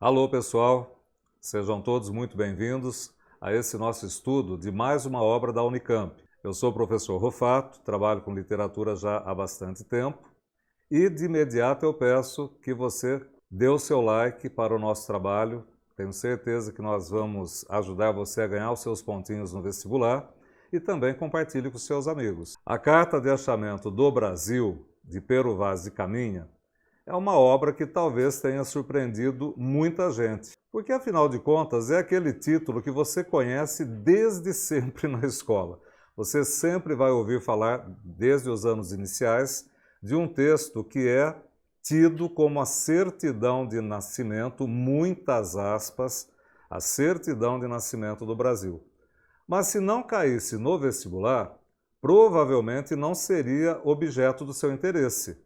Alô, pessoal! Sejam todos muito bem-vindos a esse nosso estudo de mais uma obra da Unicamp. Eu sou o professor Rufato, trabalho com literatura já há bastante tempo e, de imediato, eu peço que você dê o seu like para o nosso trabalho. Tenho certeza que nós vamos ajudar você a ganhar os seus pontinhos no vestibular e também compartilhe com seus amigos. A Carta de Achamento do Brasil, de Pero Vaz de Caminha, é uma obra que talvez tenha surpreendido muita gente, porque afinal de contas é aquele título que você conhece desde sempre na escola. Você sempre vai ouvir falar, desde os anos iniciais, de um texto que é tido como a certidão de nascimento, muitas aspas, a certidão de nascimento do Brasil. Mas se não caísse no vestibular, provavelmente não seria objeto do seu interesse.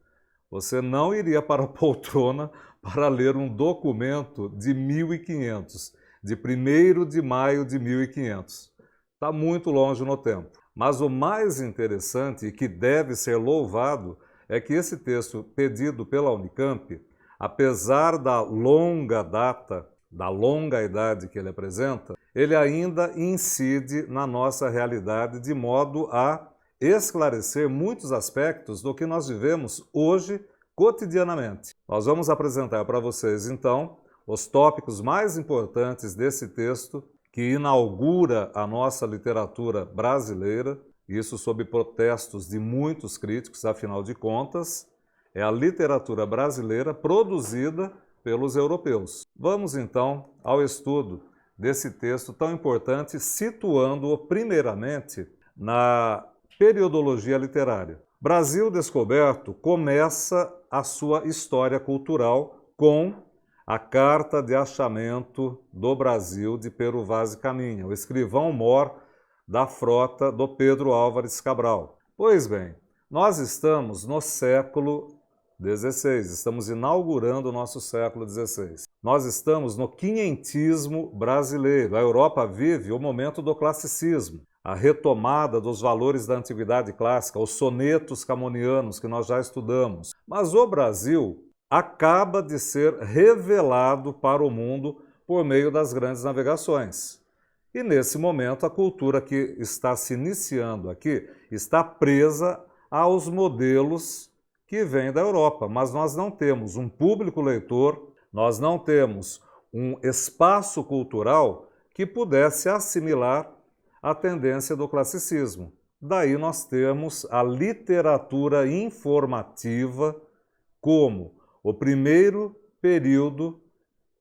Você não iria para a poltrona para ler um documento de 1500, de 1º de maio de 1500. Está muito longe no tempo. Mas o mais interessante e que deve ser louvado é que esse texto pedido pela Unicamp, apesar da longa data, da longa idade que ele apresenta, ele ainda incide na nossa realidade de modo a esclarecer muitos aspectos do que nós vivemos hoje, cotidianamente. Nós vamos apresentar para vocês, então, os tópicos mais importantes desse texto que inaugura a nossa literatura brasileira, isso sob protestos de muitos críticos, afinal de contas, é a literatura brasileira produzida pelos europeus. Vamos, então, ao estudo desse texto tão importante, situando-o primeiramente na periodologia literária. Brasil Descoberto começa a sua história cultural com a Carta de Achamento do Brasil de Pero Vaz de Caminha, o escrivão-mor da frota do Pedro Álvares Cabral. Pois bem, nós estamos no século XVI, estamos inaugurando o nosso século XVI. Nós estamos no quinhentismo brasileiro. A Europa vive o momento do classicismo, a retomada dos valores da antiguidade clássica, os sonetos camonianos que nós já estudamos. Mas o Brasil acaba de ser revelado para o mundo por meio das grandes navegações. E nesse momento a cultura que está se iniciando aqui está presa aos modelos que vêm da Europa, mas nós não temos um público leitor, nós não temos um espaço cultural que pudesse assimilar a tendência do classicismo. Daí nós temos a literatura informativa como o primeiro período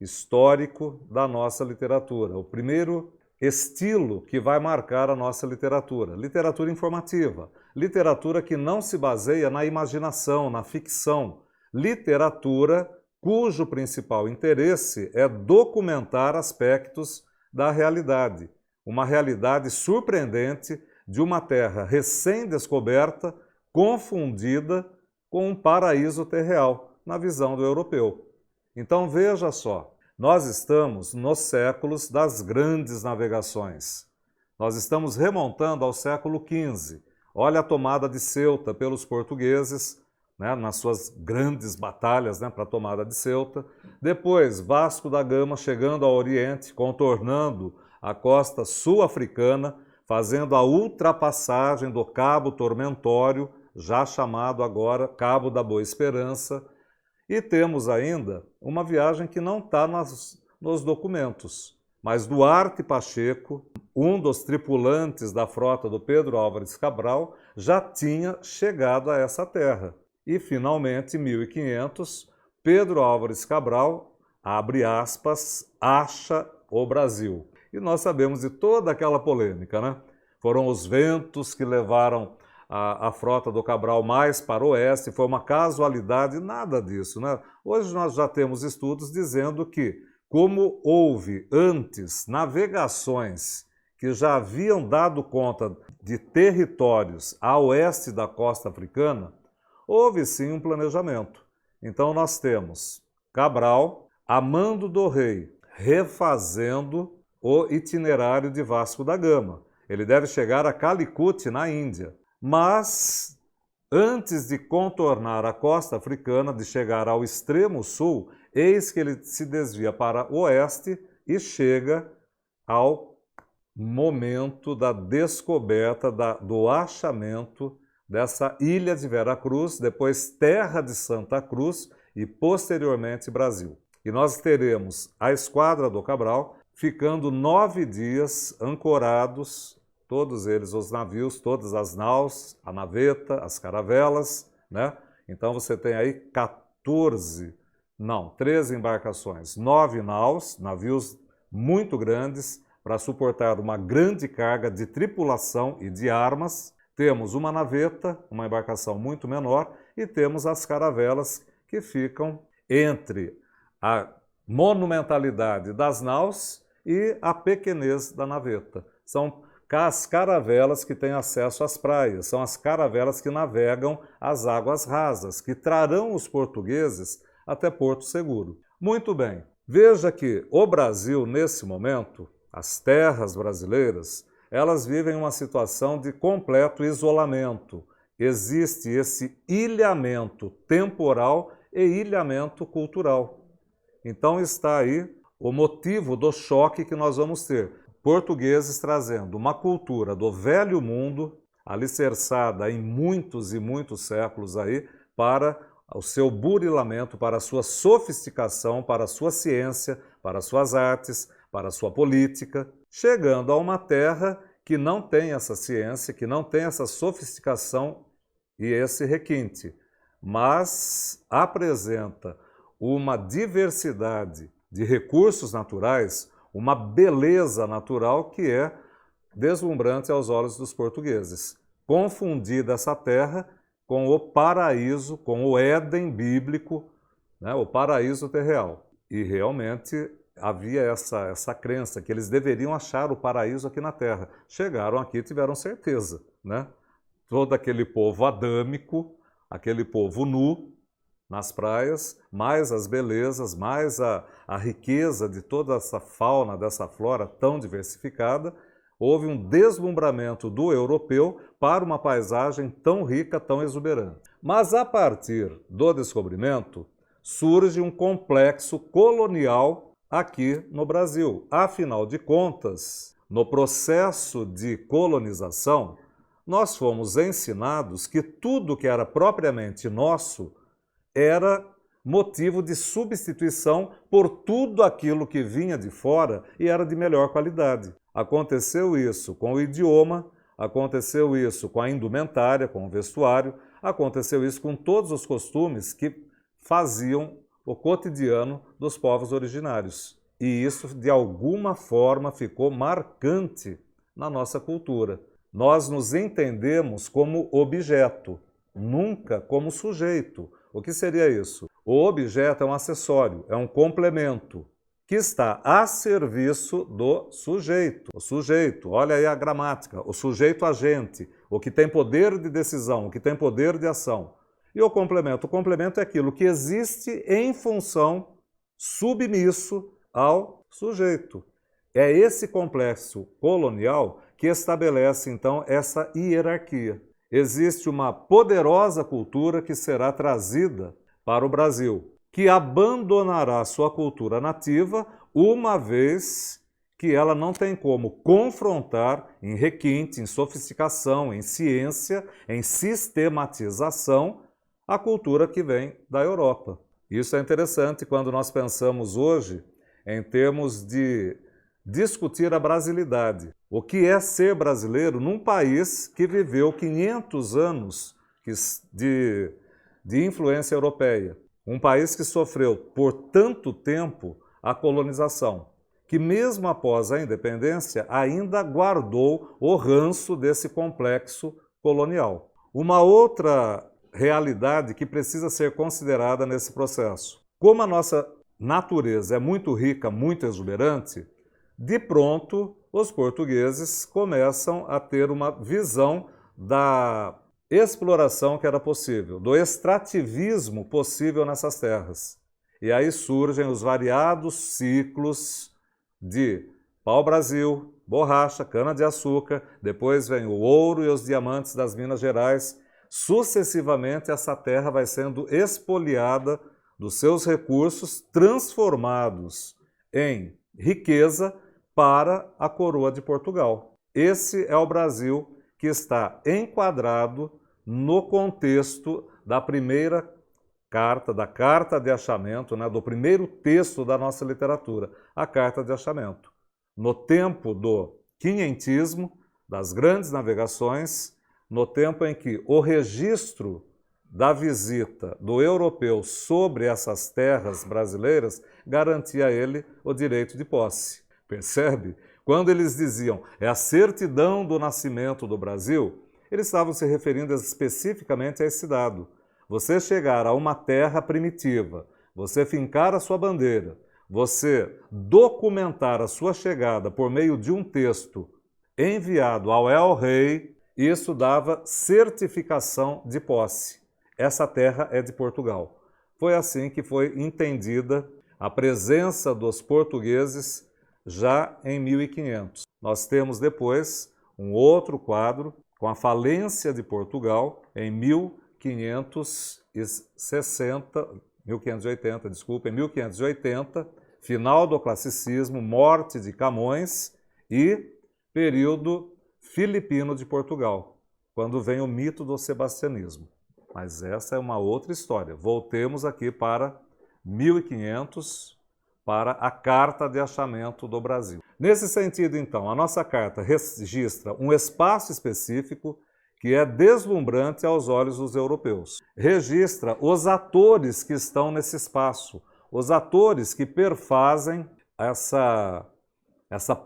histórico da nossa literatura, o primeiro estilo que vai marcar a nossa literatura. Literatura informativa, literatura que não se baseia na imaginação, na ficção, literatura cujo principal interesse é documentar aspectos da realidade. Uma realidade surpreendente de uma terra recém-descoberta, confundida com um paraíso terreal, na visão do europeu. Então veja só, nós estamos nos séculos das grandes navegações. Nós estamos remontando ao século XV. Olha a tomada de Ceuta pelos portugueses, nas suas grandes batalhas para a tomada de Ceuta. Depois, Vasco da Gama chegando ao Oriente, contornando a costa sul-africana, fazendo a ultrapassagem do Cabo Tormentório, já chamado agora Cabo da Boa Esperança. E temos ainda uma viagem que não está nos documentos, mas Duarte Pacheco, um dos tripulantes da frota do Pedro Álvares Cabral, já tinha chegado a essa terra. E, finalmente, em 1500, Pedro Álvares Cabral, abre aspas, acha o Brasil. E nós sabemos de toda aquela polêmica, né? Foram os ventos que levaram a frota do Cabral mais para o oeste, foi uma casualidade, nada disso, né? Hoje nós já temos estudos dizendo que, como houve antes navegações que já haviam dado conta de territórios a oeste da costa africana, houve sim um planejamento. Então nós temos Cabral, a mando do rei, refazendo o itinerário de Vasco da Gama. Ele deve chegar a Calicut, na Índia. Mas, antes de contornar a costa africana, de chegar ao extremo sul, Eis que ele se desvia para o oeste e chega ao momento da descoberta, do achamento dessa ilha de Veracruz, depois terra de Santa Cruz e posteriormente Brasil. E nós teremos a Esquadra do Cabral ficando 9 dias ancorados, todos eles os navios, todas as naus, a naveta, as caravelas, né? Então você tem aí 13 embarcações, 9 naus, navios muito grandes para suportar uma grande carga de tripulação e de armas. Temos uma naveta, uma embarcação muito menor, e temos as caravelas que ficam entre a monumentalidade das naus e a pequenez da naveta. São as caravelas que têm acesso às praias, são as caravelas que navegam as águas rasas, que trarão os portugueses até Porto Seguro. Muito bem, veja que o Brasil, nesse momento, as terras brasileiras, elas vivem uma situação de completo isolamento. Existe esse ilhamento temporal e ilhamento cultural. Então está aí o motivo do choque que nós vamos ter. Portugueses trazendo uma cultura do velho mundo, alicerçada em muitos e muitos séculos aí, para o seu burilamento, para a sua sofisticação, para a sua ciência, para as suas artes, para a sua política, chegando a uma terra que não tem essa ciência, que não tem essa sofisticação e esse requinte, mas apresenta uma diversidade de recursos naturais, uma beleza natural que é deslumbrante aos olhos dos portugueses. Confundida essa terra com o paraíso, com o Éden bíblico, né, o paraíso terreal. E realmente havia essa crença que eles deveriam achar o paraíso aqui na terra. Chegaram aqui e tiveram certeza, né? Todo aquele povo adâmico, aquele povo nu nas praias, mais as belezas, mais a riqueza de toda essa fauna, dessa flora tão diversificada, houve um deslumbramento do europeu para uma paisagem tão rica, tão exuberante. Mas a partir do descobrimento, surge um complexo colonial aqui no Brasil. Afinal de contas, no processo de colonização, nós fomos ensinados que tudo que era propriamente nosso era motivo de substituição por tudo aquilo que vinha de fora e era de melhor qualidade. Aconteceu isso com o idioma, aconteceu isso com a indumentária, com o vestuário, aconteceu isso com todos os costumes que faziam o cotidiano dos povos originários. E isso, de alguma forma, ficou marcante na nossa cultura. Nós nos entendemos como objeto, nunca como sujeito. O que seria isso? O objeto é um acessório, é um complemento que está a serviço do sujeito. O sujeito, olha aí a gramática, o sujeito agente, o que tem poder de decisão, o que tem poder de ação. E o complemento é aquilo que existe em função, submisso ao sujeito. É esse complexo colonial que estabelece, então, essa hierarquia. Existe uma poderosa cultura que será trazida para o Brasil, que abandonará sua cultura nativa, uma vez que ela não tem como confrontar em requinte, em sofisticação, em ciência, em sistematização, a cultura que vem da Europa. Isso é interessante quando nós pensamos hoje em termos de discutir a brasilidade. O que é ser brasileiro num país que viveu 500 anos de influência europeia. Um país que sofreu por tanto tempo a colonização, que mesmo após a independência ainda guardou o ranço desse complexo colonial. Uma outra realidade que precisa ser considerada nesse processo. Como a nossa natureza é muito rica, muito exuberante, de pronto, os portugueses começam a ter uma visão da exploração que era possível, do extrativismo possível nessas terras. E aí surgem os variados ciclos de pau-brasil, borracha, cana-de-açúcar, depois vem o ouro e os diamantes das Minas Gerais. Sucessivamente, essa terra vai sendo expoliada dos seus recursos transformados em riqueza para a coroa de Portugal. Esse é o Brasil que está enquadrado no contexto da primeira carta, da Carta de Achamento, né, do primeiro texto da nossa literatura, a Carta de Achamento. No tempo do quinhentismo, das grandes navegações, no tempo em que o registro da visita do europeu sobre essas terras brasileiras garantia a ele o direito de posse. Percebe? Quando eles diziam é a certidão do nascimento do Brasil, eles estavam se referindo especificamente a esse dado. Você chegar a uma terra primitiva, você fincar a sua bandeira, você documentar a sua chegada por meio de um texto enviado ao El-Rei, isso dava certificação de posse. Essa terra é de Portugal. Foi assim que foi entendida a presença dos portugueses já em 1500. Nós temos depois um outro quadro com a falência de Portugal em 1580, final do classicismo, morte de Camões e período filipino de Portugal, quando vem o mito do sebastianismo. Mas essa é uma outra história. Voltemos aqui para 1500, para a Carta de Achamento do Brasil. Nesse sentido, então, a nossa carta registra um espaço específico que é deslumbrante aos olhos dos europeus. Registra os atores que estão nesse espaço, os atores que perfazem essa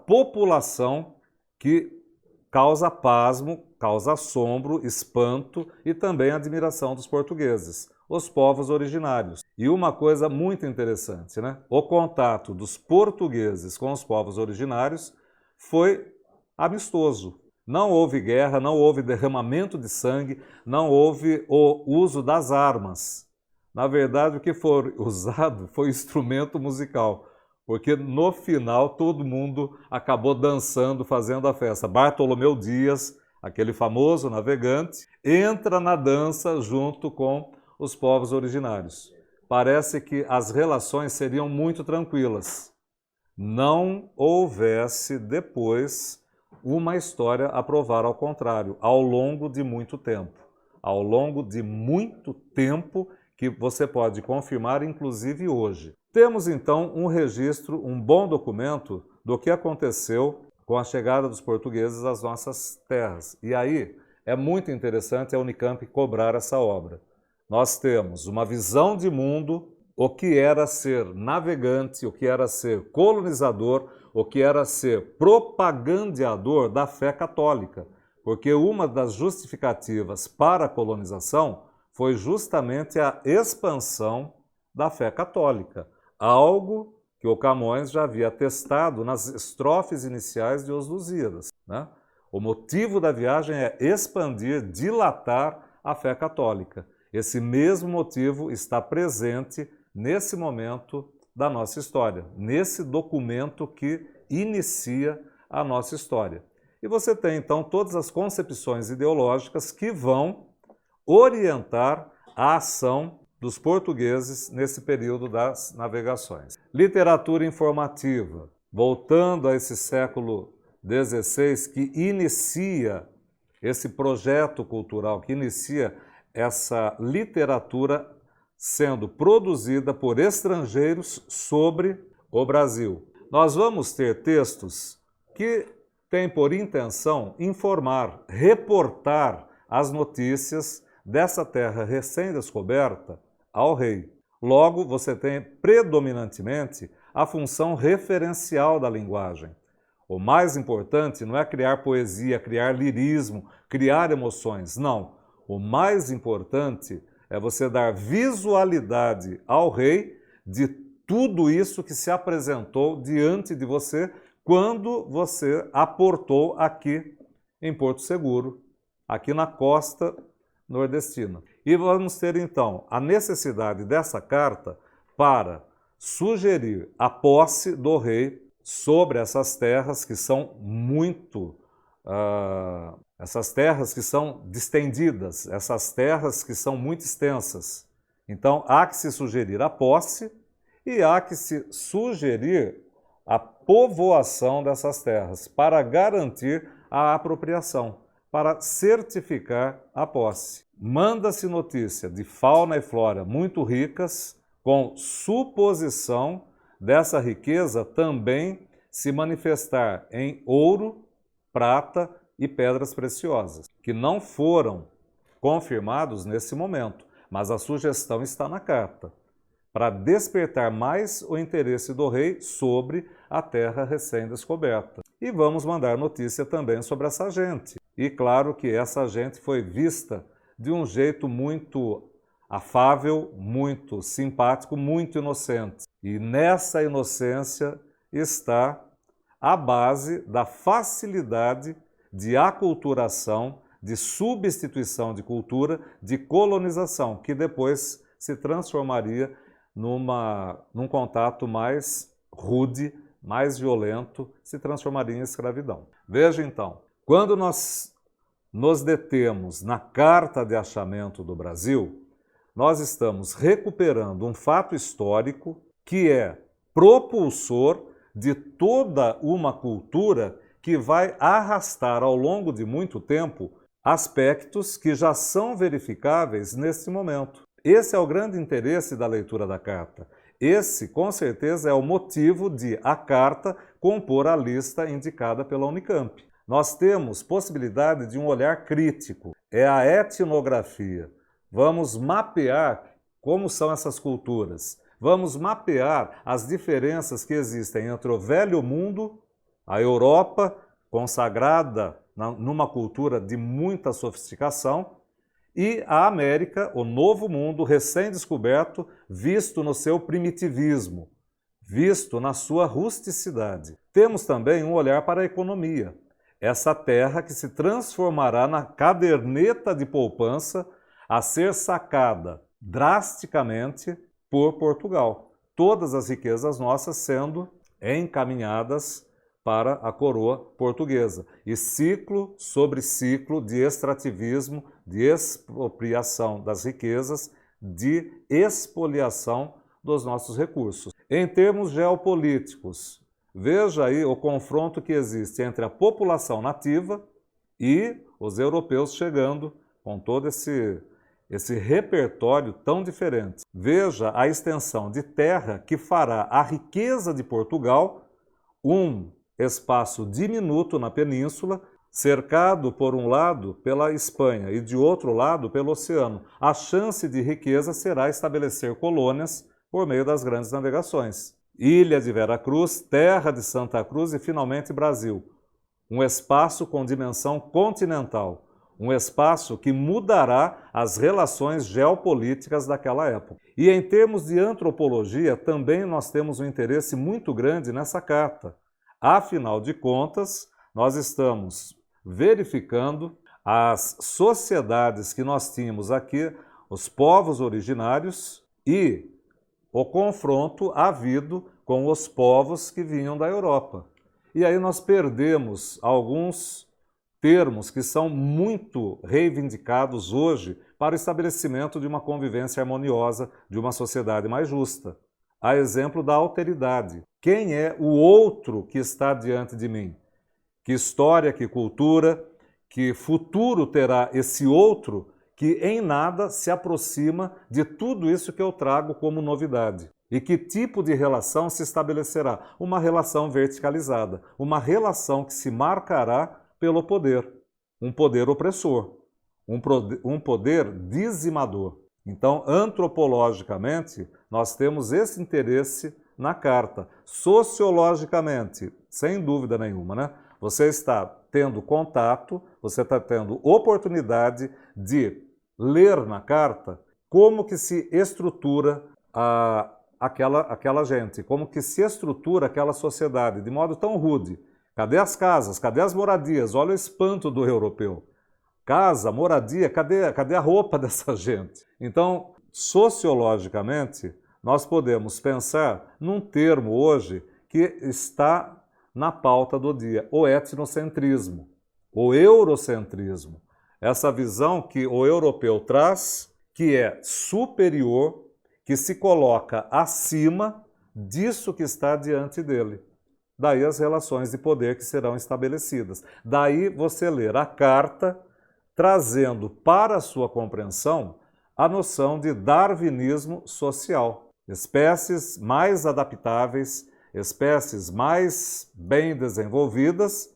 população que causa pasmo, causa assombro, espanto e também admiração dos portugueses, os povos originários. E uma coisa muito interessante, né? O contato dos portugueses com os povos originários foi amistoso. Não houve guerra, não houve derramamento de sangue, não houve o uso das armas. Na verdade, o que foi usado foi instrumento musical, porque no final todo mundo acabou dançando, fazendo a festa. Bartolomeu Dias, aquele famoso navegante, entra na dança junto com os povos originários. Parece que as relações seriam muito tranquilas. Não houvesse depois uma história a provar ao contrário, ao longo de muito tempo. Ao longo de muito tempo que você pode confirmar, inclusive hoje. Temos então um registro, um bom documento do que aconteceu com a chegada dos portugueses às nossas terras. E aí é muito interessante a Unicamp cobrar essa obra. Nós temos uma visão de mundo, o que era ser navegante, o que era ser colonizador, o que era ser propagandeador da fé católica, porque uma das justificativas para a colonização foi justamente a expansão da fé católica, algo que o Camões já havia atestado nas estrofes iniciais de Os Lusíadas, né? O motivo da viagem é expandir, dilatar a fé católica. Esse mesmo motivo está presente nesse momento da nossa história, nesse documento que inicia a nossa história. E você tem, então, todas as concepções ideológicas que vão orientar a ação dos portugueses nesse período das navegações. Literatura informativa, voltando a esse século XVI, que inicia esse projeto cultural, que inicia essa literatura sendo produzida por estrangeiros sobre o Brasil. Nós vamos ter textos que têm por intenção informar, reportar as notícias dessa terra recém-descoberta ao rei. Logo, você tem predominantemente a função referencial da linguagem. O mais importante não é criar poesia, criar lirismo, criar emoções, não. O mais importante é você dar visualidade ao rei de tudo isso que se apresentou diante de você quando você aportou aqui em Porto Seguro, aqui na costa nordestina. E vamos ter então a necessidade dessa carta para sugerir a posse do rei sobre essas terras que são muito essas terras que são distendidas, essas terras que são muito extensas. Então, há que se sugerir a posse e há que se sugerir a povoação dessas terras para garantir a apropriação, para certificar a posse. Manda-se notícia de fauna e flora muito ricas, com suposição dessa riqueza também se manifestar em ouro, prata e pedras preciosas, que não foram confirmados nesse momento, mas a sugestão está na carta, para despertar mais o interesse do rei sobre a terra recém-descoberta. E vamos mandar notícia também sobre essa gente. E claro que essa gente foi vista de um jeito muito afável, muito simpático, muito inocente. E nessa inocência está a base da facilidade de aculturação, de substituição de cultura, de colonização, que depois se transformaria num contato mais rude, mais violento, se transformaria em escravidão. Veja então, quando nós nos detemos na Carta de Achamento do Brasil, nós estamos recuperando um fato histórico que é propulsor de toda uma cultura que vai arrastar ao longo de muito tempo aspectos que já são verificáveis neste momento. Esse é o grande interesse da leitura da carta. Esse, com certeza, é o motivo de a carta compor a lista indicada pela Unicamp. Nós temos possibilidade de um olhar crítico, é a etnografia. Vamos mapear como são essas culturas. Vamos mapear as diferenças que existem entre o Velho Mundo, a Europa, consagrada numa cultura de muita sofisticação, e a América, o Novo Mundo, recém-descoberto, visto no seu primitivismo, visto na sua rusticidade. Temos também um olhar para a economia, essa terra que se transformará na caderneta de poupança a ser sacada drasticamente por Portugal. Todas as riquezas nossas sendo encaminhadas para a coroa portuguesa. E ciclo sobre ciclo de extrativismo, de expropriação das riquezas, de expoliação dos nossos recursos. Em termos geopolíticos, veja aí o confronto que existe entre a população nativa e os europeus chegando com todo esse repertório tão diferente. Veja a extensão de terra que fará a riqueza de Portugal um espaço diminuto na península, cercado por um lado pela Espanha e de outro lado pelo oceano. A chance de riqueza será estabelecer colônias por meio das grandes navegações. Ilha de Veracruz, terra de Santa Cruz e finalmente Brasil. Um espaço com dimensão continental, um espaço que mudará as relações geopolíticas daquela época. E em termos de antropologia, também nós temos um interesse muito grande nessa carta. Afinal de contas, nós estamos verificando as sociedades que nós tínhamos aqui, os povos originários e o confronto havido com os povos que vinham da Europa. E aí nós perdemos alguns termos que são muito reivindicados hoje para o estabelecimento de uma convivência harmoniosa, de uma sociedade mais justa. A exemplo da alteridade. Quem é o outro que está diante de mim? Que história, que cultura, que futuro terá esse outro que em nada se aproxima de tudo isso que eu trago como novidade? E que tipo de relação se estabelecerá? Uma relação verticalizada, uma relação que se marcará pelo poder, um poder opressor, um poder dizimador. Então, antropologicamente, nós temos esse interesse na carta. Sociologicamente, sem dúvida nenhuma, né? Você está tendo contato, você está tendo oportunidade de ler na carta como que se estrutura aquela gente, como que se estrutura aquela sociedade de modo tão rude. Cadê as casas? Cadê as moradias? Olha o espanto do europeu. Casa, moradia, cadê a roupa dessa gente? Então, sociologicamente, nós podemos pensar num termo hoje que está na pauta do dia, o etnocentrismo, o eurocentrismo. Essa visão que o europeu traz, que é superior, que se coloca acima disso que está diante dele. Daí as relações de poder que serão estabelecidas. Daí você ler a carta trazendo para a sua compreensão a noção de darwinismo social. Espécies mais adaptáveis, espécies mais bem desenvolvidas,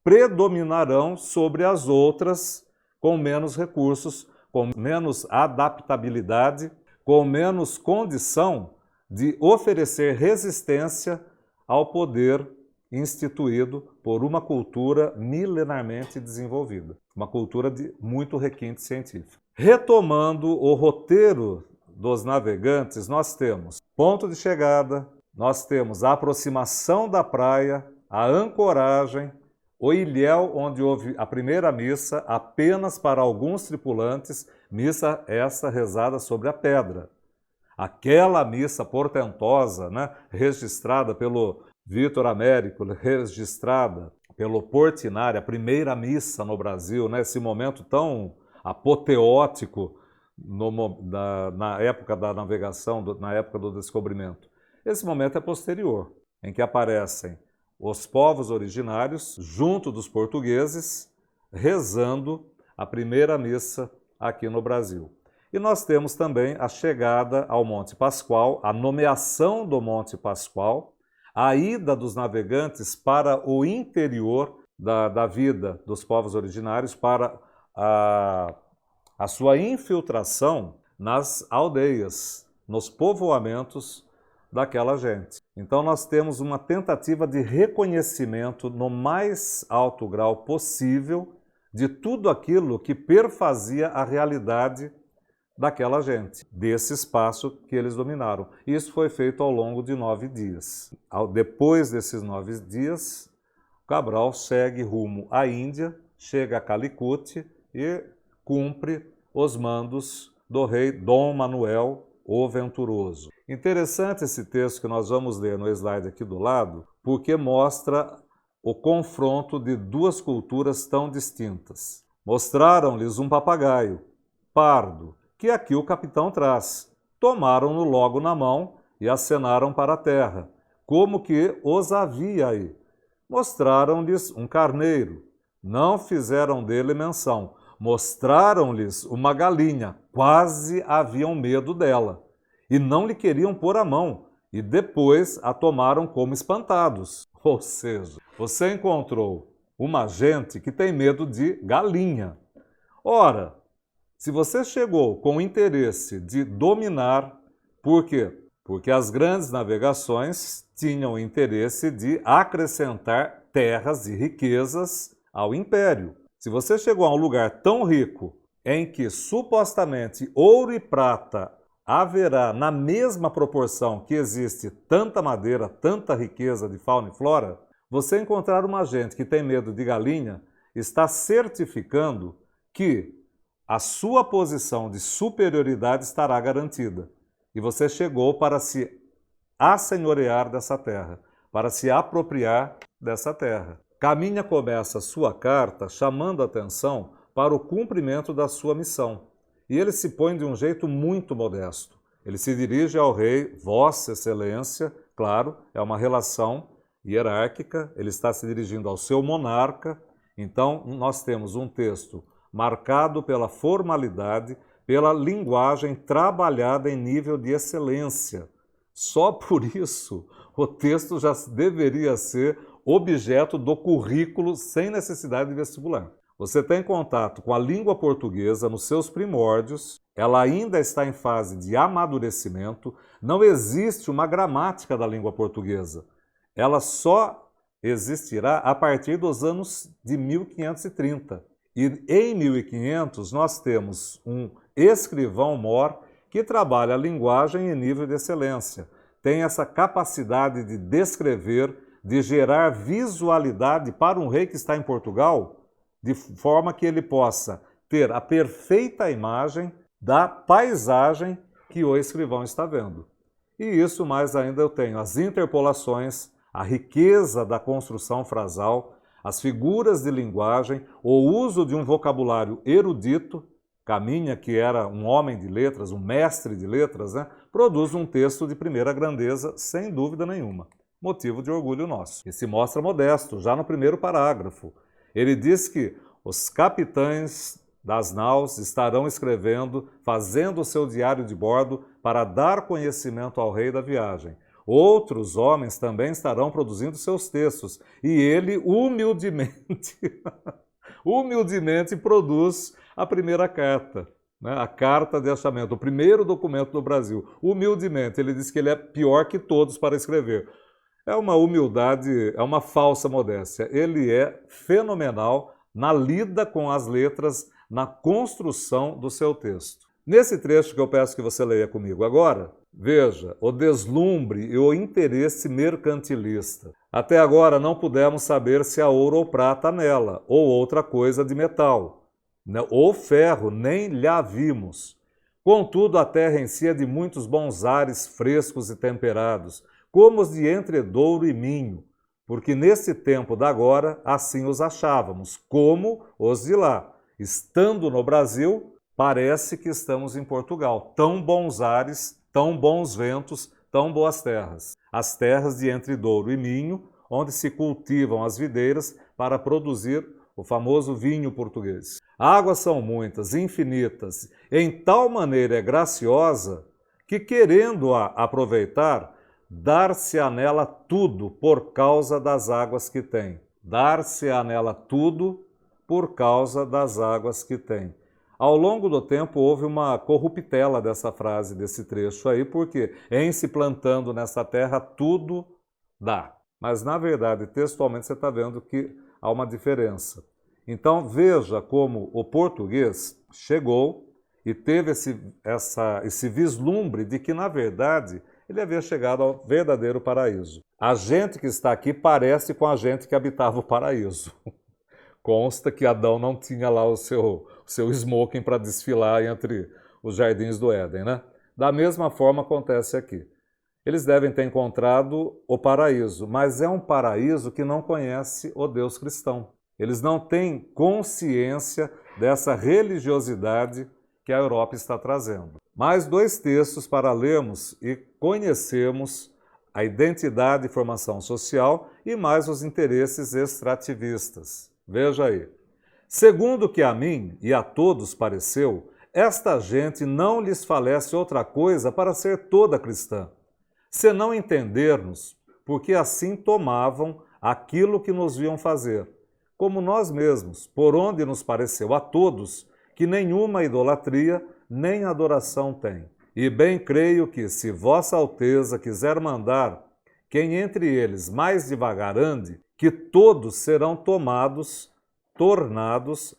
predominarão sobre as outras com menos recursos, com menos adaptabilidade, com menos condição de oferecer resistência ao poder instituído por uma cultura milenarmente desenvolvida, uma cultura de muito requinte científico. Retomando o roteiro dos navegantes, nós temos ponto de chegada, nós temos a aproximação da praia, a ancoragem, o ilhéu onde houve a primeira missa apenas para alguns tripulantes, missa essa rezada sobre a pedra. Aquela missa portentosa, né, registrada pelo Vítor Américo, registrada pelo Portinari, a primeira missa no Brasil, né, esse momento tão apoteótico na época da navegação, na época do descobrimento. Esse momento é posterior, em que aparecem os povos originários, junto dos portugueses, rezando a primeira missa aqui no Brasil. E nós temos também a chegada ao Monte Pascoal, a nomeação do Monte Pascoal, a ida dos navegantes para o interior da vida dos povos originários, para a sua infiltração nas aldeias, nos povoamentos daquela gente. Então nós temos uma tentativa de reconhecimento no mais alto grau possível de tudo aquilo que perfazia a realidade daquela gente, desse espaço que eles dominaram. Isso foi feito ao longo de 9 dias. Depois desses 9 dias, Cabral segue rumo à Índia, chega a Calicut e cumpre os mandos do rei Dom Manuel o Venturoso. Interessante esse texto que nós vamos ler no slide aqui do lado, porque mostra o confronto de duas culturas tão distintas. Mostraram-lhes um papagaio, pardo, que aqui o capitão traz. Tomaram-no logo na mão e acenaram para a terra, como que os havia aí. Mostraram-lhes um carneiro, não fizeram dele menção. Mostraram-lhes uma galinha, quase haviam medo dela, e não lhe queriam pôr a mão, e depois a tomaram como espantados. Ou seja, você encontrou uma gente que tem medo de galinha. Ora, se você chegou com o interesse de dominar, por quê? Porque as grandes navegações tinham o interesse de acrescentar terras e riquezas ao império. Se você chegou a um lugar tão rico em que supostamente ouro e prata haverá na mesma proporção que existe tanta madeira, tanta riqueza de fauna e flora, você encontrar uma gente que tem medo de galinha está certificando que a sua posição de superioridade estará garantida. E você chegou para se assenhorear dessa terra, para se apropriar dessa terra. Caminha começa a sua carta chamando a atenção para o cumprimento da sua missão. E ele se põe de um jeito muito modesto. Ele se dirige ao rei, Vossa Excelência, claro, é uma relação hierárquica, ele está se dirigindo ao seu monarca. Então, nós temos um texto marcado pela formalidade, pela linguagem trabalhada em nível de excelência. Só por isso, o texto já deveria ser objeto do currículo sem necessidade de vestibular. Você tem contato com a língua portuguesa nos seus primórdios, ela ainda está em fase de amadurecimento, não existe uma gramática da língua portuguesa. Ela só existirá a partir dos anos de 1530. E em 1500 nós temos um escrivão-mor que trabalha a linguagem em nível de excelência. Tem essa capacidade de descrever, de gerar visualidade para um rei que está em Portugal, de forma que ele possa ter a perfeita imagem da paisagem que o escrivão está vendo. E isso mais ainda eu tenho as interpolações, a riqueza da construção frasal, as figuras de linguagem, o uso de um vocabulário erudito, Caminha, que era um homem de letras, um mestre de letras, né, produz um texto de primeira grandeza, sem dúvida nenhuma. Motivo de orgulho nosso. E se mostra modesto, já no primeiro parágrafo. Ele diz que os capitães das naus estarão escrevendo, fazendo o seu diário de bordo para dar conhecimento ao rei da viagem. Outros homens também estarão produzindo seus textos, e ele humildemente, humildemente produz a primeira carta, né? A carta de achamento, o primeiro documento do Brasil. Humildemente, ele diz que ele é pior que todos para escrever. É uma humildade, é uma falsa modéstia. Ele é fenomenal na lida com as letras, na construção do seu texto. Nesse trecho que eu peço que você leia comigo agora, veja o deslumbre e o interesse mercantilista. Até agora não pudemos saber se há ouro ou prata nela, ou outra coisa de metal, ou ferro, nem lhe vimos. Contudo, a terra em si é de muitos bons ares frescos e temperados, como os de entre Douro e Minho, porque nesse tempo da agora assim os achávamos, como os de lá. Estando no Brasil, parece que estamos em Portugal. Tão bons ares, tão bons ventos, tão boas terras. As terras de entre Douro e Minho, onde se cultivam as videiras para produzir o famoso vinho português. Águas são muitas, infinitas, em tal maneira é graciosa que, querendo-a aproveitar, dar-se-á nela tudo por causa das águas que tem. Dar-se-á nela tudo por causa das águas que tem. Ao longo do tempo houve uma corruptela dessa frase, desse trecho aí, porque em se plantando nessa terra tudo dá. Mas na verdade, textualmente, você está vendo que há uma diferença. Então veja como o português chegou e teve esse vislumbre de que, na verdade, ele havia chegado ao verdadeiro paraíso. A gente que está aqui parece com a gente que habitava o paraíso. Consta que Adão não tinha lá o seu smoking para desfilar entre os jardins do Éden, né? Da mesma forma acontece aqui. Eles devem ter encontrado o paraíso, mas é um paraíso que não conhece o Deus cristão. Eles não têm consciência dessa religiosidade que a Europa está trazendo. Mais dois textos para lermos e conhecermos a identidade e formação social e mais os interesses extrativistas. Veja aí. Segundo que a mim e a todos pareceu, esta gente não lhes falece outra coisa para ser toda cristã, senão entender-nos, porque assim tomavam aquilo que nos viam fazer, como nós mesmos, por onde nos pareceu a todos que nenhuma idolatria nem adoração tem. E bem creio que, se Vossa Alteza quiser mandar quem entre eles mais devagar ande, que todos serão tornados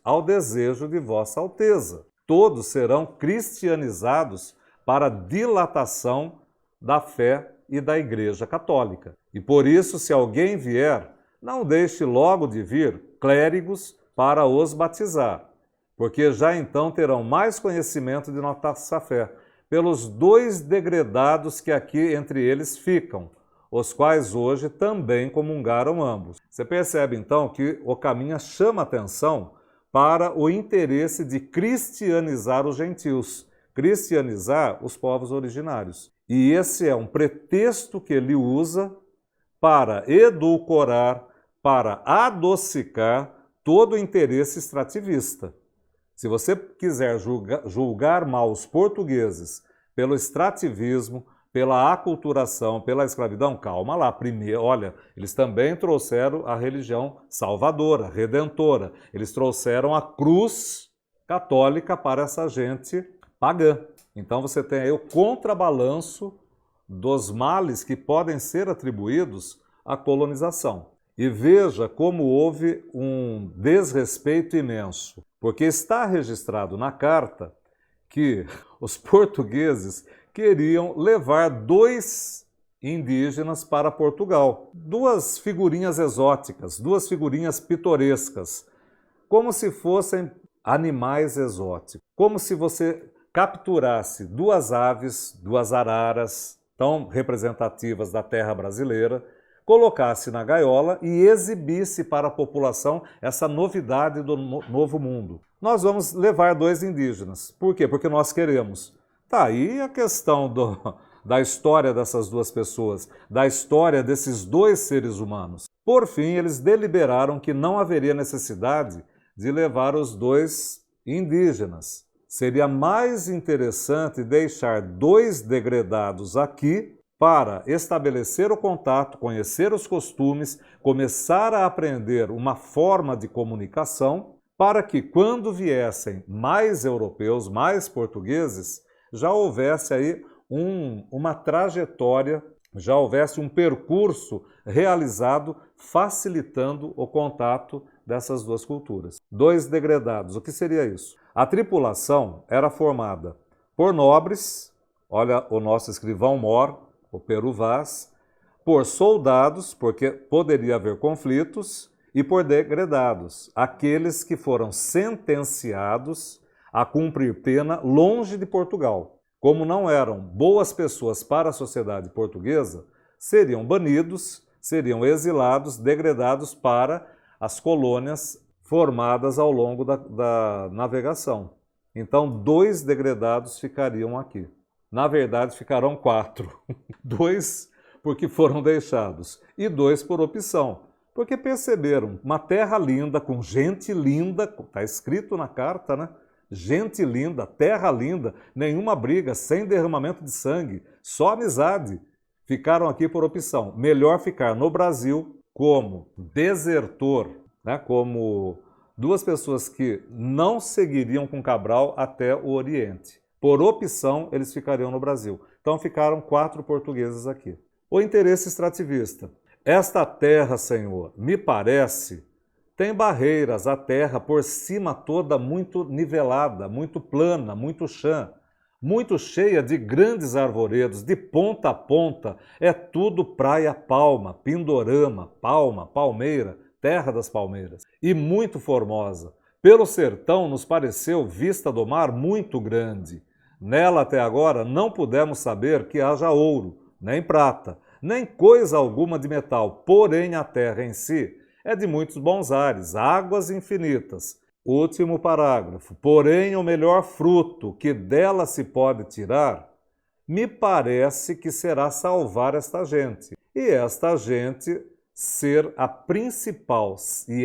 ao desejo de Vossa Alteza. Todos serão cristianizados para dilatação da fé e da Igreja Católica. E por isso, se alguém vier, não deixe logo de vir clérigos para os batizar, porque já então terão mais conhecimento de nossa fé, pelos dois degredados que aqui entre eles ficam, os quais hoje também comungaram ambos. Você percebe então que o Caminha chama atenção para o interesse de cristianizar os gentios, cristianizar os povos originários. E esse é um pretexto que ele usa para edulcorar, para adocicar todo o interesse extrativista. Se você quiser julgar mal os portugueses pelo extrativismo, pela aculturação, pela escravidão, calma lá. Primeiro, olha, eles também trouxeram a religião salvadora, redentora. Eles trouxeram a cruz católica para essa gente pagã. Então você tem aí o contrabalanço dos males que podem ser atribuídos à colonização. E veja como houve um desrespeito imenso, porque está registrado na carta que os portugueses queriam levar 2 indígenas para Portugal. 2 figurinhas exóticas, 2 figurinhas pitorescas, como se fossem animais exóticos. Como se você capturasse 2 aves, 2 araras, tão representativas da terra brasileira, colocasse na gaiola e exibisse para a população essa novidade do novo mundo. Nós vamos levar 2 indígenas. Por quê? Porque nós queremos. Tá aí a questão da história dessas 2 pessoas, da história desses 2 seres humanos. Por fim, eles deliberaram que não haveria necessidade de levar os 2 indígenas. Seria mais interessante deixar 2 degredados aqui para estabelecer o contato, conhecer os costumes, começar a aprender uma forma de comunicação, para que quando viessem mais europeus, mais portugueses, já houvesse aí uma trajetória, já houvesse um percurso realizado facilitando o contato dessas 2 culturas. 2 degredados, o que seria isso? A tripulação era formada por nobres, olha o nosso escrivão mor, o Pero Vaz, por soldados, porque poderia haver conflitos, e por degredados, aqueles que foram sentenciados a cumprir pena longe de Portugal. Como não eram boas pessoas para a sociedade portuguesa, seriam banidos, seriam exilados, degredados para as colônias formadas ao longo da navegação. Então, 2 degredados ficariam aqui. Na verdade, ficarão 4. 2 porque foram deixados e 2 por opção. Porque perceberam uma terra linda, com gente linda, está escrito na carta, né? Gente linda, terra linda, nenhuma briga, sem derramamento de sangue, só amizade. Ficaram aqui por opção. Melhor ficar no Brasil como desertor, né? Como 2 pessoas que não seguiriam com Cabral até o Oriente. Por opção, eles ficariam no Brasil. Então ficaram 4 portugueses aqui. O interesse extrativista. Esta terra, Senhor, me parece, tem barreiras, a terra por cima toda muito nivelada, muito plana, muito chã, muito cheia de grandes arvoredos, de ponta a ponta, é tudo praia palma, pindorama, palma, palmeira, terra das palmeiras, e muito formosa. Pelo sertão nos pareceu vista do mar muito grande. Nela até agora não pudemos saber que haja ouro, nem prata, nem coisa alguma de metal, porém a terra em si é de muitos bons ares, águas infinitas. Último parágrafo. Porém, o melhor fruto que dela se pode tirar, me parece que será salvar esta gente. E esta gente ser a principal, e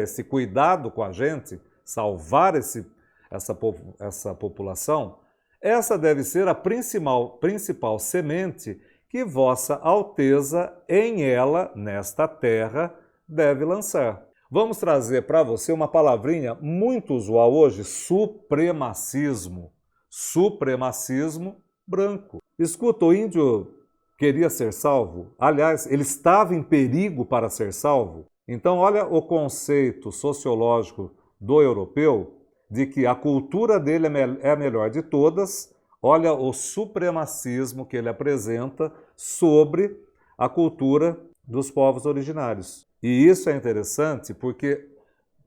esse cuidado com a gente, salvar essa população, essa deve ser a principal semente que Vossa Alteza em ela, nesta terra, deve lançar. Vamos trazer para você uma palavrinha muito usual hoje, supremacismo. Supremacismo branco. Escuta, o índio queria ser salvo? Aliás, ele estava em perigo para ser salvo? Então, olha o conceito sociológico do europeu de que a cultura dele é a melhor de todas. Olha o supremacismo que ele apresenta sobre a cultura dos povos originários. E isso é interessante porque,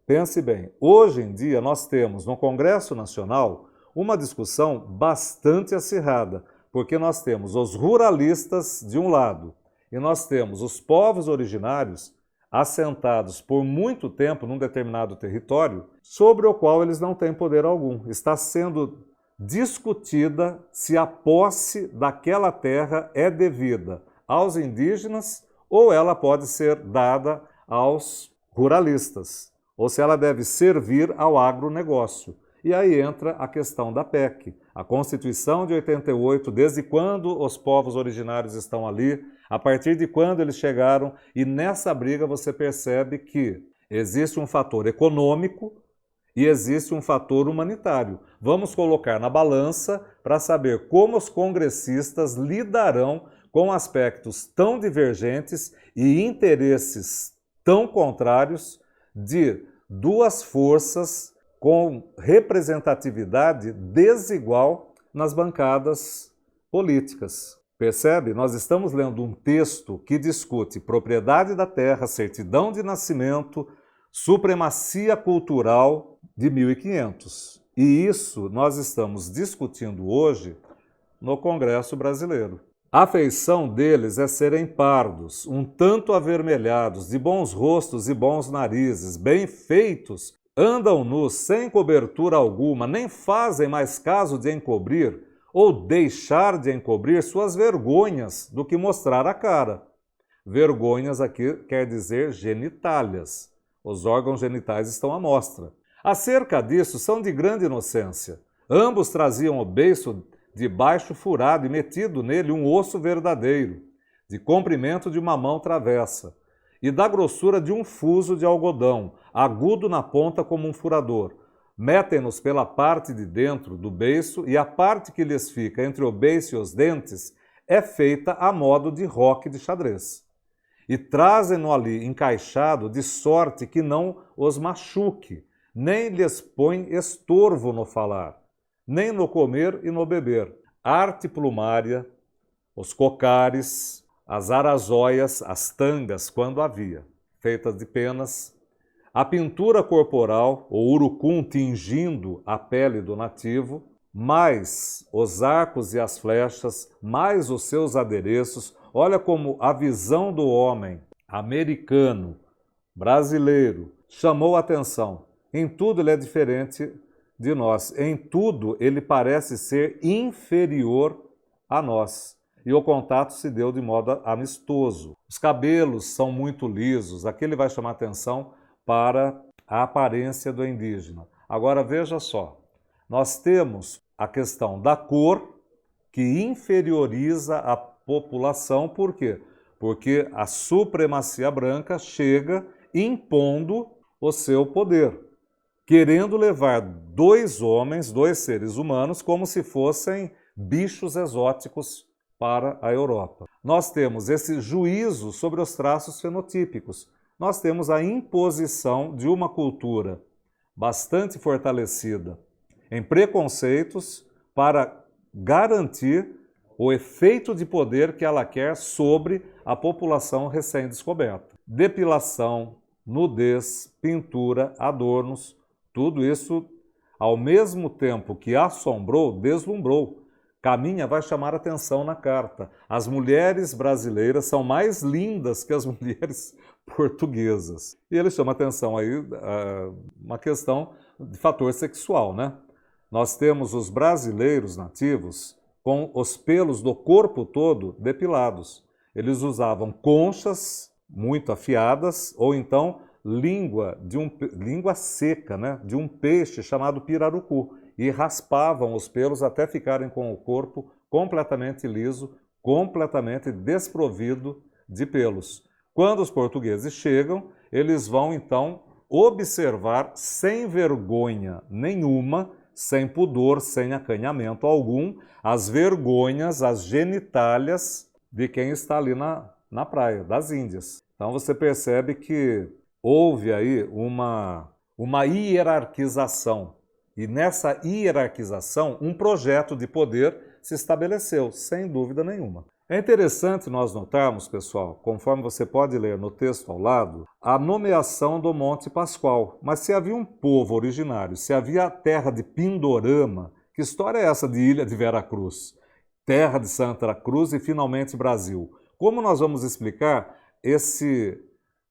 pense bem, hoje em dia nós temos no Congresso Nacional uma discussão bastante acirrada, porque nós temos os ruralistas de um lado e nós temos os povos originários assentados por muito tempo num determinado território sobre o qual eles não têm poder algum. Está sendo discutida se a posse daquela terra é devida aos indígenas ou ela pode ser dada aos ruralistas, ou se ela deve servir ao agronegócio. E aí entra a questão da PEC, a Constituição de 88, desde quando os povos originários estão ali, a partir de quando eles chegaram, e nessa briga você percebe que existe um fator econômico e existe um fator humanitário. Vamos colocar na balança para saber como os congressistas lidarão com aspectos tão divergentes e interesses tão contrários de 2 forças com representatividade desigual nas bancadas políticas. Percebe? Nós estamos lendo um texto que discute propriedade da terra, certidão de nascimento, supremacia cultural de 1500. E isso nós estamos discutindo hoje no Congresso Brasileiro. A feição deles é serem pardos, um tanto avermelhados, de bons rostos e bons narizes, bem feitos, andam nus, sem cobertura alguma, nem fazem mais caso de encobrir ou deixar de encobrir suas vergonhas do que mostrar a cara. Vergonhas aqui quer dizer genitálias. Os órgãos genitais estão à mostra. Acerca disso, são de grande inocência. Ambos traziam o beiço de baixo furado e metido nele um osso verdadeiro, de comprimento de uma mão travessa, e da grossura de um fuso de algodão, agudo na ponta como um furador. Metem-nos pela parte de dentro do beiço, e a parte que lhes fica entre o beiço e os dentes é feita a modo de roque de xadrez. E trazem-no ali encaixado, de sorte que não os machuque, nem lhes põe estorvo no falar, nem no comer e no beber. Arte plumária, os cocares, as arazóias, as tangas, quando havia, feitas de penas, a pintura corporal, o urucum tingindo a pele do nativo, mais os arcos e as flechas, mais os seus adereços. Olha como a visão do homem americano, brasileiro, chamou a atenção. Em tudo ele é diferente de nós. Em tudo ele parece ser inferior a nós. E o contato se deu de modo amistoso. Os cabelos são muito lisos. Aqui ele vai chamar atenção para a aparência do indígena. Agora veja só, nós temos a questão da cor, que inferioriza a população. Por quê? Porque a supremacia branca chega impondo o seu poder, querendo levar dois homens, dois seres humanos, como se fossem bichos exóticos para a Europa. Nós temos esse juízo sobre os traços fenotípicos. Nós temos a imposição de uma cultura bastante fortalecida em preconceitos para garantir o efeito de poder que ela quer sobre a população recém-descoberta. Depilação, nudez, pintura, adornos, tudo isso, ao mesmo tempo que assombrou, deslumbrou. Caminha vai chamar atenção na carta. As mulheres brasileiras são mais lindas que as mulheres portuguesas. E ele chama atenção aí uma questão de fator sexual, né? Nós temos os brasileiros nativos com os pelos do corpo todo depilados. Eles usavam conchas muito afiadas ou então língua seca, né, de um peixe chamado pirarucu, e raspavam os pelos até ficarem com o corpo completamente liso, completamente desprovido de pelos. Quando os portugueses chegam, eles vão então observar sem vergonha nenhuma, sem pudor, sem acanhamento algum, as vergonhas, as genitálias de quem está ali na praia, das Índias. Então você percebe que houve aí uma hierarquização. E nessa hierarquização, um projeto de poder se estabeleceu, sem dúvida nenhuma. É interessante nós notarmos, pessoal, conforme você pode ler no texto ao lado, a nomeação do Monte Pascoal. Mas se havia um povo originário, se havia a terra de Pindorama, que história é essa de Ilha de Veracruz? Terra de Santa Cruz e finalmente Brasil. Como nós vamos explicar esse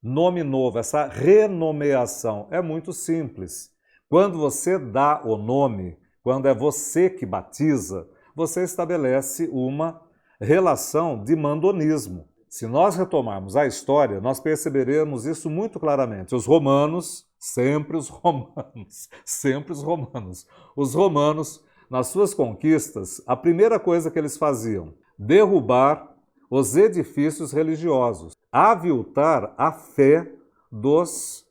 nome novo, essa renomeação? É muito simples. Quando você dá o nome, quando é você que batiza, você estabelece uma relação de mandonismo. Se nós retomarmos a história, nós perceberemos isso muito claramente. Os romanos, sempre os romanos, sempre os romanos. Os romanos, nas suas conquistas, a primeira coisa que eles faziam, derrubar os edifícios religiosos, aviltar a fé dos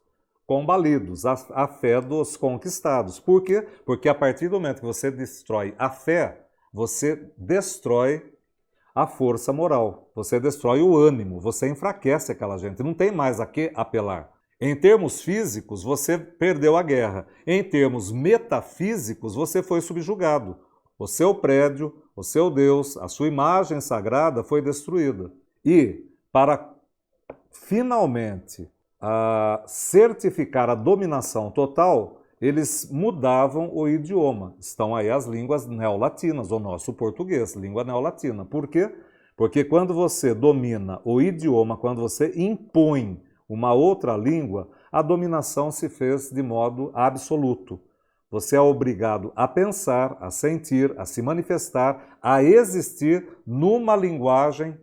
combalidos, a fé dos conquistados. Por quê? Porque a partir do momento que você destrói a fé, você destrói a força moral, você destrói o ânimo, você enfraquece aquela gente, não tem mais a que apelar. Em termos físicos, você perdeu a guerra. Em termos metafísicos, você foi subjugado. O seu prédio, o seu Deus, a sua imagem sagrada foi destruída. E, para finalmente certificar a dominação total, eles mudavam o idioma. Estão aí as línguas neolatinas, o nosso português, língua neolatina. Por quê? Porque quando você domina o idioma, quando você impõe uma outra língua, a dominação se fez de modo absoluto. Você é obrigado a pensar, a sentir, a se manifestar, a existir numa linguagem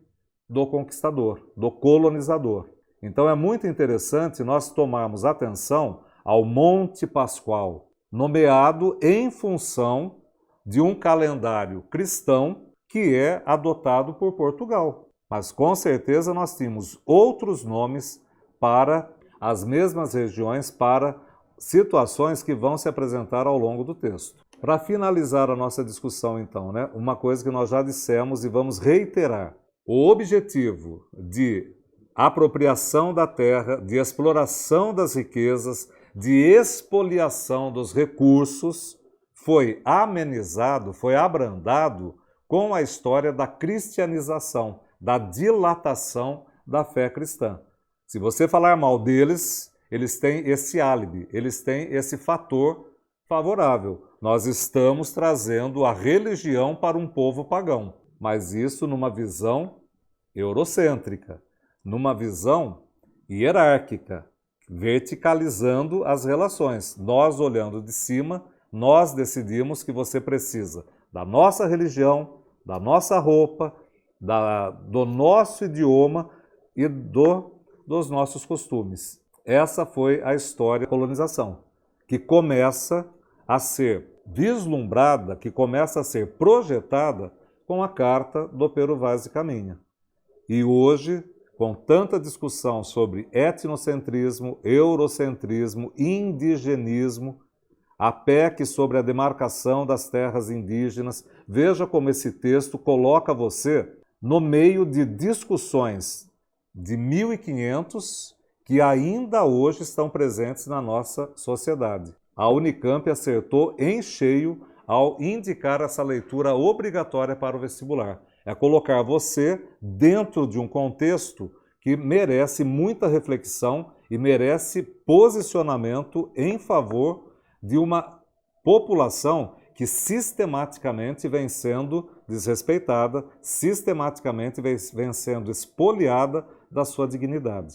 do conquistador, do colonizador. Então é muito interessante nós tomarmos atenção ao Monte Pascoal, nomeado em função de um calendário cristão que é adotado por Portugal. Mas com certeza nós temos outros nomes para as mesmas regiões, para situações que vão se apresentar ao longo do texto. Para finalizar a nossa discussão, então, uma coisa que nós já dissemos e vamos reiterar. O objetivo de apropriação da terra, de exploração das riquezas, de expoliação dos recursos, foi amenizado, foi abrandado com a história da cristianização, da dilatação da fé cristã. Se você falar mal deles, eles têm esse álibi, eles têm esse fator favorável. Nós estamos trazendo a religião para um povo pagão, mas isso numa visão eurocêntrica, numa visão hierárquica, verticalizando as relações. Nós, olhando de cima, nós decidimos que você precisa da nossa religião, da nossa roupa, do nosso idioma e dos nossos costumes. Essa foi a história da colonização, que começa a ser vislumbrada, que começa a ser projetada com a Carta do Pero Vaz de Caminha. E hoje, com tanta discussão sobre etnocentrismo, eurocentrismo, indigenismo, a PEC sobre a demarcação das terras indígenas, veja como esse texto coloca você no meio de discussões de 1500 que ainda hoje estão presentes na nossa sociedade. A Unicamp acertou em cheio ao indicar essa leitura obrigatória para o vestibular. É colocar você dentro de um contexto que merece muita reflexão e merece posicionamento em favor de uma população que sistematicamente vem sendo desrespeitada, sistematicamente vem sendo expoliada da sua dignidade.